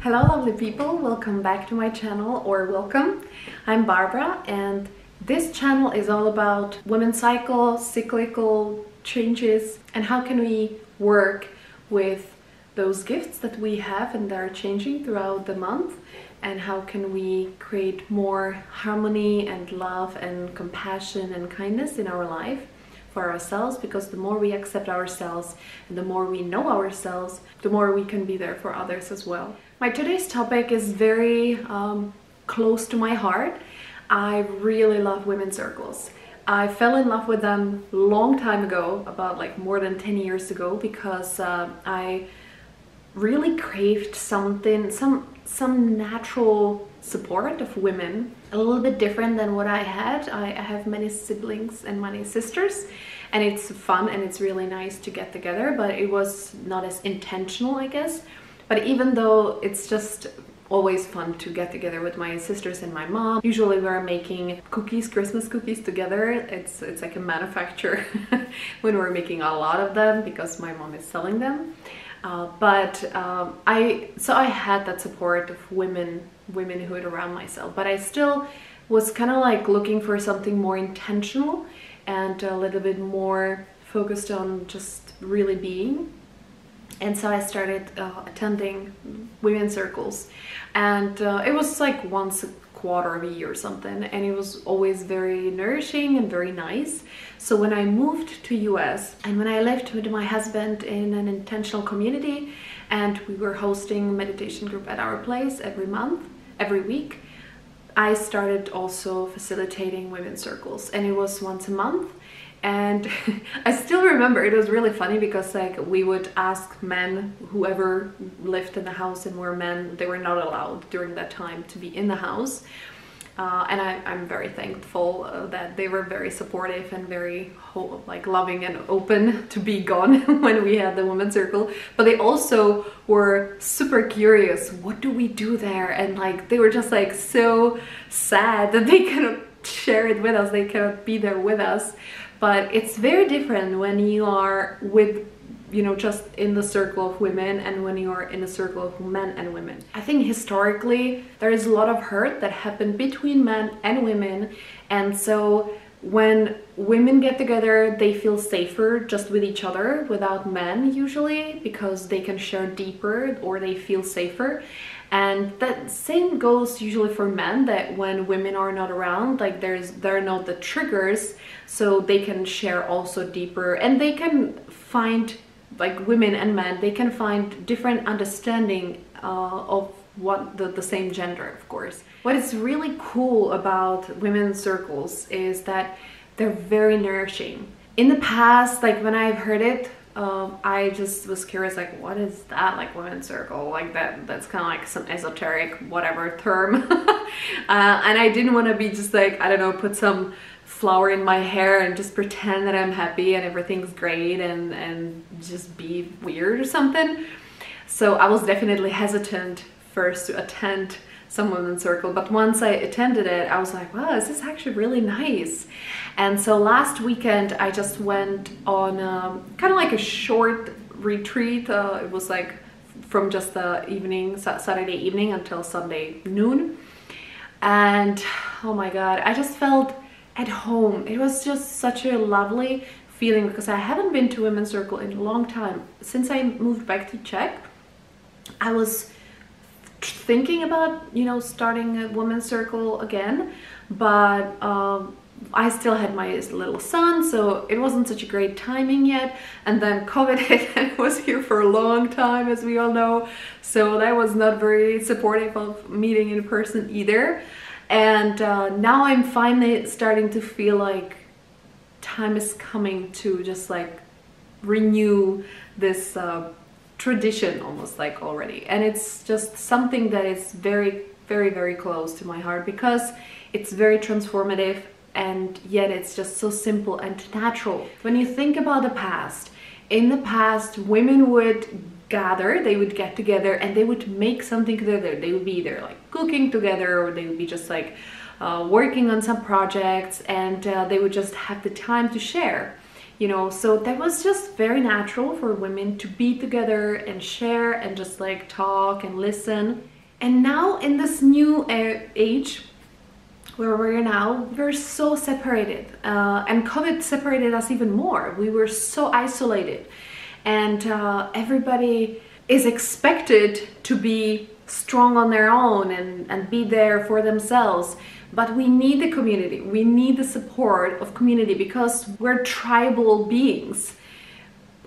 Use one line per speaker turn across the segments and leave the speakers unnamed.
Hello lovely people, welcome back to my channel, or welcome. I'm Barbara and this channel is all about women's cyclical changes and how can we work with those gifts that we have and that are changing throughout the month, and how can we create more harmony and love and compassion and kindness in our life for ourselves, because the more we accept ourselves and the more we know ourselves, the more we can be there for others as well. My today's topic is very close to my heart. I really love women's circles. I fell in love with them a long time ago, about like more than 10 years ago, because I really craved something, some natural support of women, a little bit different than what I had. I have many siblings and many sisters, and it's fun and it's really nice to get together, but it was not as intentional, I guess. But even though it's just always fun to get together with my sisters and my mom, usually we're making cookies, Christmas cookies together. It's like a manufacture when we're making a lot of them because my mom is selling them. I had that support of womenhood around myself, but I still was kind of like looking for something more intentional and a little bit more focused on just really being. And so I started attending women's circles, and it was like once a quarter of a year or something, and it was always very nourishing and very nice. So when I moved to US and when I lived with my husband in an intentional community, and we were hosting a meditation group at our place every week, I started also facilitating women's circles, and it was once a month. And I still remember it was really funny because like we would ask men, whoever lived in the house and were men, they were not allowed during that time to be in the house. And I'm very thankful that they were very supportive and very like loving and open to be gone when we had the women's circle. But they also were super curious, what do we do there? And like they were just like so sad that they cannot share it with us, they cannot be there with us. But it's very different when you are with, you know, just in the circle of women and when you are in a circle of men and women. I think historically there is a lot of hurt that happened between men and women, and so when women get together they feel safer just with each other without men usually, because they can share deeper or they feel safer. And that same goes usually for men, that when women are not around, like there are not the triggers, so they can share also deeper, and they can find, like women and men, they can find different understanding of what the same gender, of course. What is really cool about women's circles is that they're very nourishing. In the past, like when I've heard it, I just was curious, like what is that, like women's circle, like that's kind of like some esoteric whatever term. And I didn't want to be just like, I don't know, put some flower in my hair and just pretend that I'm happy and everything's great and just be weird or something. So I was definitely hesitant first to attend some women's circle, but once I attended it I was like, wow, this is actually really nice. And so last weekend I just went on kind of like a short retreat. It was like from just the evening, Saturday evening until Sunday noon, and oh my god, I just felt at home. It was just such a lovely feeling because I haven't been to women's circle in a long time. Since I moved back to Czech, I was thinking about, you know, starting a women's circle again, but I still had my little son, so it wasn't such a great timing yet. And then COVID hit and it was here for a long time, as we all know, so that was not very supportive of meeting in person either. And now I'm finally starting to feel like time is coming to just like renew this tradition almost like already. And it's just something that is very, very, very close to my heart because it's very transformative, and yet it's just so simple and natural. When you think about the past, in the past women would gather, they would get together and they would make something together. They would be either like cooking together or they would be just like working on some projects, and they would just have the time to share. you know. So that was just very natural for women to be together and share and just like talk and listen. And now in this new age where we're now, we're so separated, and COVID separated us even more. We were so isolated, and everybody is expected to be strong on their own and be there for themselves. But we need the community, we need the support of community, because we're tribal beings.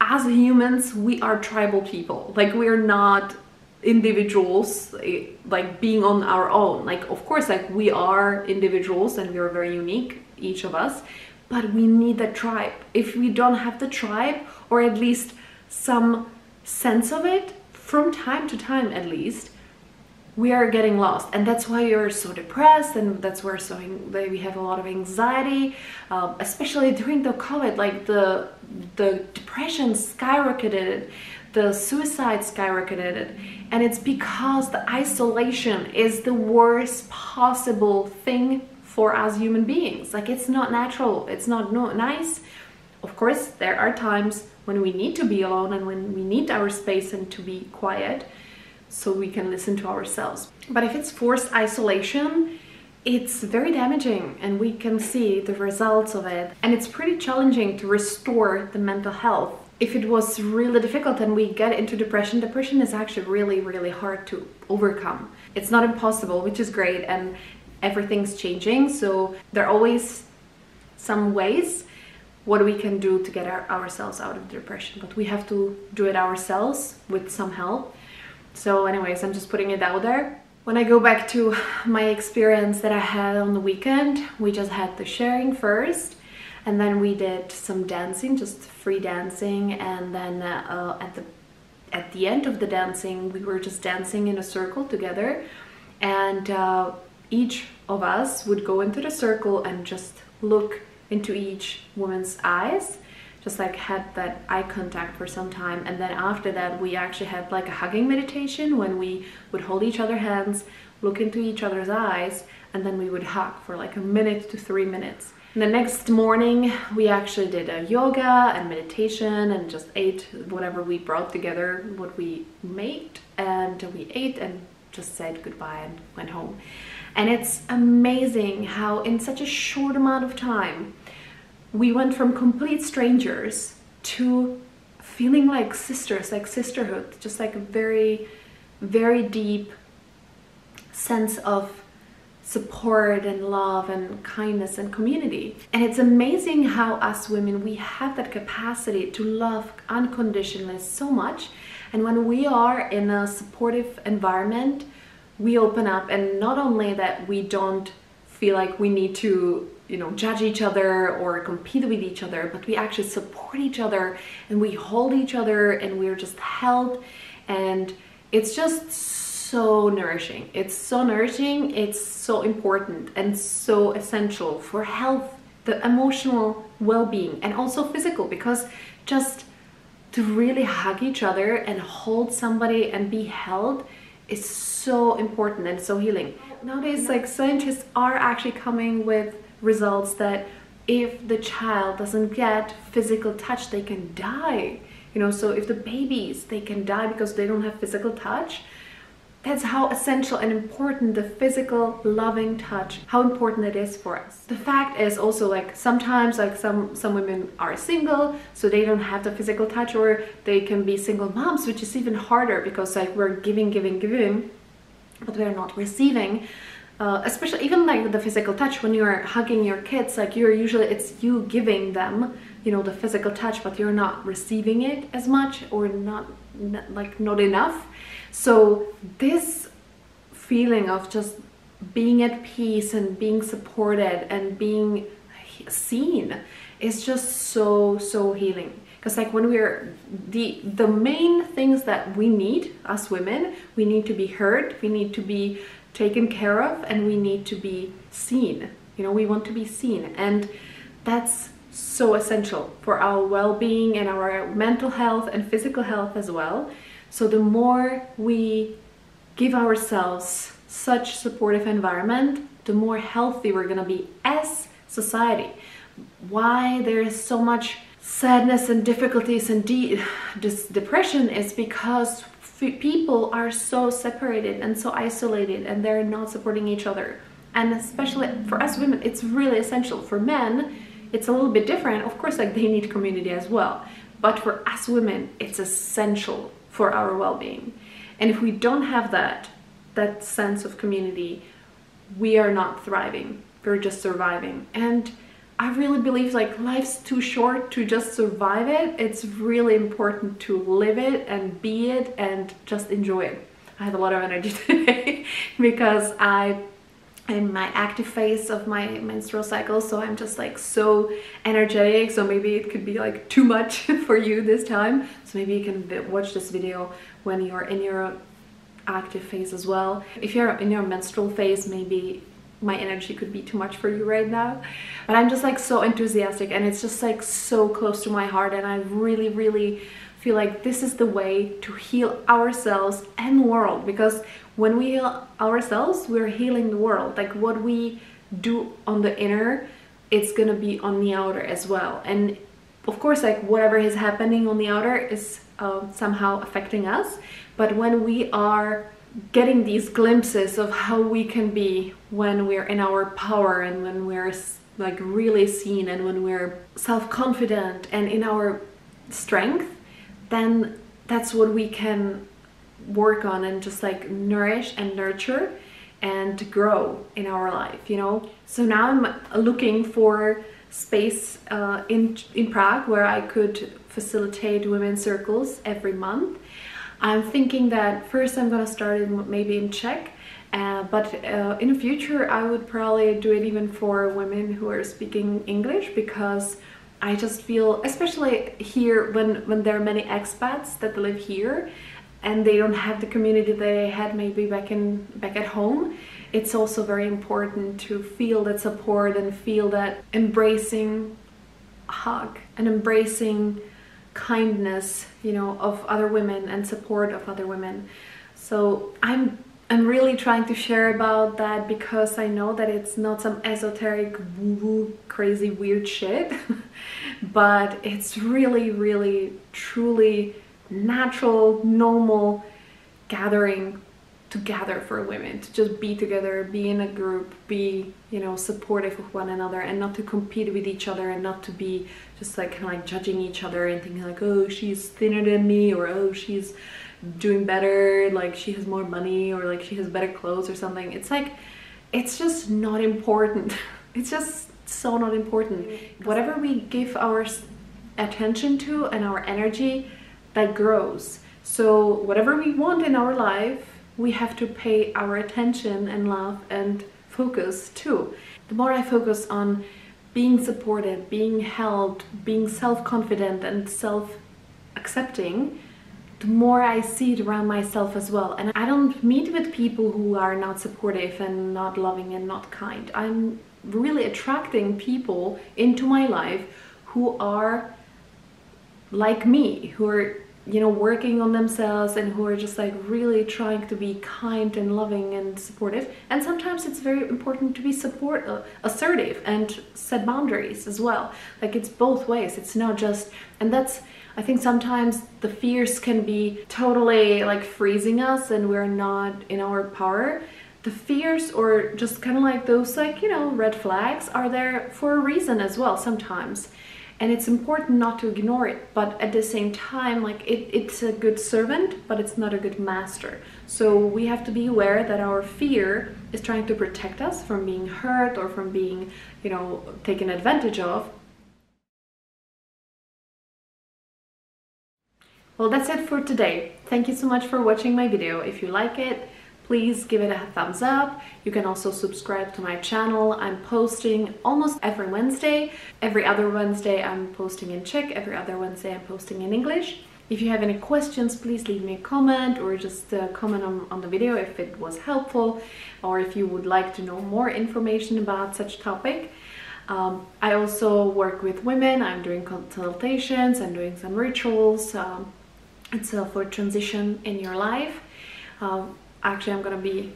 As humans, we are tribal people. Like, we're not individuals, like being on our own. Like, of course, like we are individuals and we're very unique, each of us, but we need the tribe. If we don't have the tribe, or at least some sense of it from time to time at least, we are getting lost. And that's why you're so depressed, and that's where we have a lot of anxiety, especially during the COVID. Like the depression skyrocketed, the suicide skyrocketed, and it's because the isolation is the worst possible thing for us human beings. Like, it's not natural, it's not nice. Of course, there are times when we need to be alone and when we need our space and to be quiet so we can listen to ourselves. But if it's forced isolation, it's very damaging, and we can see the results of it. And it's pretty challenging to restore the mental health. If it was really difficult and we get into depression, depression is actually really, really hard to overcome. It's not impossible, which is great, and everything's changing. So there are always some ways what we can do to get ourselves out of depression, but we have to do it ourselves with some help. So anyways, I'm just putting it out there. When I go back to my experience that I had on the weekend, we just had the sharing first, and then we did some dancing, just free dancing, and then at the end of the dancing, we were just dancing in a circle together, and each of us would go into the circle and just look into each woman's eyes, just like had that eye contact for some time. And then after that, we actually had like a hugging meditation when we would hold each other's hands, look into each other's eyes, and then we would hug for like 1 minute to 3 minutes. And the next morning, we actually did a yoga and meditation and just ate whatever we brought together, what we made, and we ate and just said goodbye and went home. And it's amazing how in such a short amount of time, we went from complete strangers to feeling like sisters, like sisterhood, just like a very, very deep sense of support and love and kindness and community. And it's amazing how us women, we have that capacity to love unconditionally so much. And when we are in a supportive environment, we open up, and not only that, we don't feel like we need to, you know, judge each other or compete with each other, but we actually support each other and we hold each other and we're just held, and it's just so nourishing. It's so nourishing, it's so important and so essential for health, the emotional well-being, and also physical, because just to really hug each other and hold somebody and be held is so important and so healing. Nowadays, like, scientists are actually coming with results that if the child doesn't get physical touch, they can die. You know, so if the babies, they can die because they don't have physical touch. That's how essential and important the physical loving touch, how important it is for us. The fact is also, like, sometimes like some women are single, so they don't have the physical touch, or they can be single moms, which is even harder because like we're giving, but we're not receiving. Especially even like with the physical touch, when you're hugging your kids, like it's you giving them, you know, the physical touch, but you're not receiving it as much, or not enough. So this feeling of just being at peace and being supported and being seen is just so healing. Because like when we're the main things that we need as women, we need to be heard, we need to be taken care of, and we need to be seen. You know, we want to be seen, and that's so essential for our well-being and our mental health and physical health as well. So the more we give ourselves such supportive environment, the more healthy we're gonna be as society. Why there is so much sadness and difficulties and this depression is because people are so separated and so isolated, and they're not supporting each other. And especially for us women, it's really essential. For men, it's a little bit different. Of course, like, they need community as well. But for us women, it's essential for our well-being. And if we don't have that sense of community, we are not thriving. We're just surviving. And I really believe, like, life's too short to just survive it. It's really important to live it and be it and just enjoy it. I had a lot of energy today because I'm in my active phase of my menstrual cycle, so I'm just like so energetic. So maybe it could be like too much for you this time, so maybe you can watch this video when you're in your active phase as well. If you're in your menstrual phase, maybe my energy could be too much for you right now, but I'm just like so enthusiastic, and it's just like so close to my heart, and I really feel like this is the way to heal ourselves and the world. Because when we heal ourselves, we're healing the world. Like, what we do on the inner, it's gonna be on the outer as well. And of course, like, whatever is happening on the outer is somehow affecting us. But when we are getting these glimpses of how we can be when we're in our power, and when we're like really seen, and when we're self-confident and in our strength, then that's what we can work on and just like nourish and nurture and grow in our life, you know. So now I'm looking for space in Prague where I could facilitate women's circles every month. I'm thinking that first I'm gonna start it maybe in Czech, but in the future I would probably do it even for women who are speaking English, because I just feel, especially here, when there are many expats that live here and they don't have the community they had maybe back at home, it's also very important to feel that support and feel that embracing hug and embracing kindness, you know, of other women and support of other women. So I'm really trying to share about that, because I know that it's not some esoteric woo-woo crazy weird shit but it's really truly natural, normal gathering together for women, to just be together, be in a group, be, you know, supportive of one another, and not to compete with each other, and not to be just like kind of like judging each other and thinking like, oh, she's thinner than me, or oh, she's doing better, like she has more money, or like she has better clothes or something. It's like, it's just not important. It's just so not important. Whatever we give our attention to and our energy, that grows. So whatever we want in our life, we have to pay our attention and love and focus too. The more I focus on being supported, being held, being self-confident and self-accepting, the more I see it around myself as well. And I don't meet with people who are not supportive and not loving and not kind. I'm really attracting people into my life who are like me, who are, you know, working on themselves, and who are just like really trying to be kind and loving and supportive. And sometimes it's very important to be assertive and set boundaries as well. Like, it's both ways. It's not just, and that's, I think sometimes the fears can be totally like freezing us and we're not in our power. The fears, or just kind of like those, like, you know, red flags, are there for a reason as well sometimes. And it's important not to ignore it, but at the same time, like, it's a good servant, but it's not a good master. So we have to be aware that our fear is trying to protect us from being hurt or from being, you know, taken advantage of. Well, that's it for today. Thank you so much for watching my video. If you like it, please give it a thumbs up. You can also subscribe to my channel. I'm posting almost every Wednesday. Every other Wednesday I'm posting in Czech. Every other Wednesday I'm posting in English. If you have any questions, please leave me a comment, or just comment on the video if it was helpful, or if you would like to know more information about such topic. I also work with women. I'm doing consultations, I'm doing some rituals. It's for transition in your life. Actually, I'm gonna be,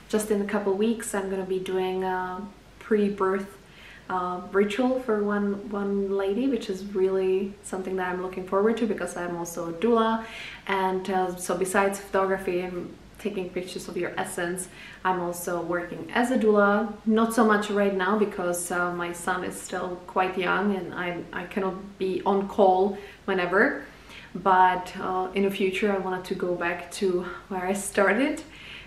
just in a couple weeks, I'm gonna be doing pre-birth ritual for one lady, which is really something that I'm looking forward to, because I'm also a doula. And so besides photography and taking pictures of your essence, I'm also working as a doula. Not so much right now because my son is still quite young and I cannot be on call whenever. But in the future I wanted to go back to where I started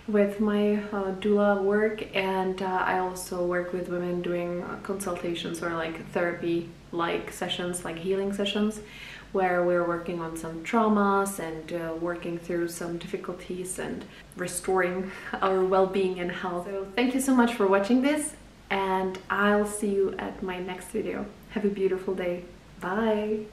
with my doula work, and I also work with women doing consultations or like therapy like sessions, like healing sessions, where we're working on some traumas and working through some difficulties and restoring our well-being and health. So thank you so much for watching this, and I'll see you at my next video. Have a beautiful day. Bye!